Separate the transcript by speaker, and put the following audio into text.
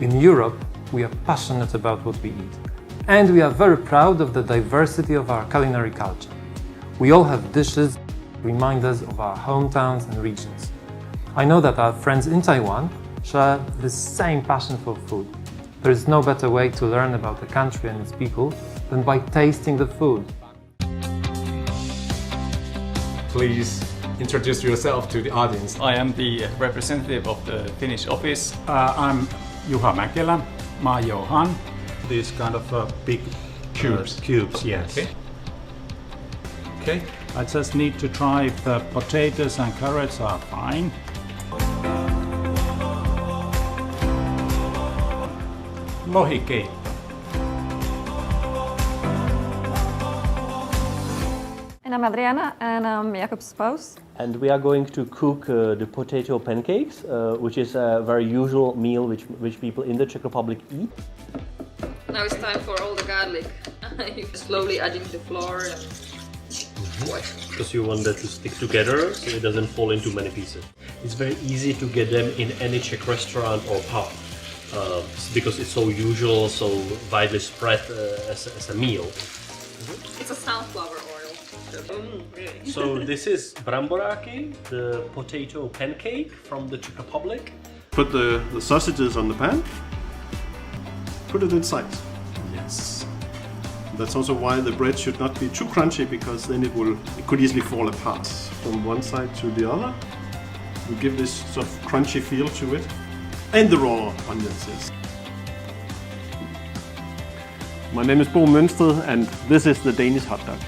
Speaker 1: In Europe, we are passionate about what we eat, and we are very proud of the diversity of our culinary culture. We all have dishes that remind us of our hometowns and regions. I know that our friends in Taiwan share the same passion for food. There is no better way to learn about the country and its people than by tasting the food.
Speaker 2: Please introduce yourself to the audience.
Speaker 3: I am the representative of the Finnish office.
Speaker 4: I'm Juha Mäkelä, Ma Johan. These kind of big
Speaker 2: Cubes.
Speaker 4: Cubes, yes.
Speaker 2: Okay.
Speaker 4: I just need to try if the potatoes and carrots are fine. Lohikeitto.
Speaker 5: And I'm Adriana, and I'm Jacob's spouse.
Speaker 6: And we are going to cook the potato pancakes, which is a very usual meal which people in the Czech Republic eat.
Speaker 7: Now it's time for all the garlic. You slowly adding the flour.
Speaker 6: Because you want that to stick together so it doesn't fall into many pieces. It's very easy to get them in any Czech restaurant or pub because it's so usual, so widely spread as a meal.
Speaker 7: It's a sunflower oil. Really.
Speaker 6: So this is bramboráky, the potato pancake from the Czech Republic.
Speaker 8: Put the sausages on the pan. Put it inside.
Speaker 6: Yes.
Speaker 8: That's also why the bread should not be too crunchy, because then it could easily fall apart from one side to the other. We give this sort of crunchy feel to it. And the raw onions. Yes. My name is Bo Mønsted, and this is the Danish hot dog.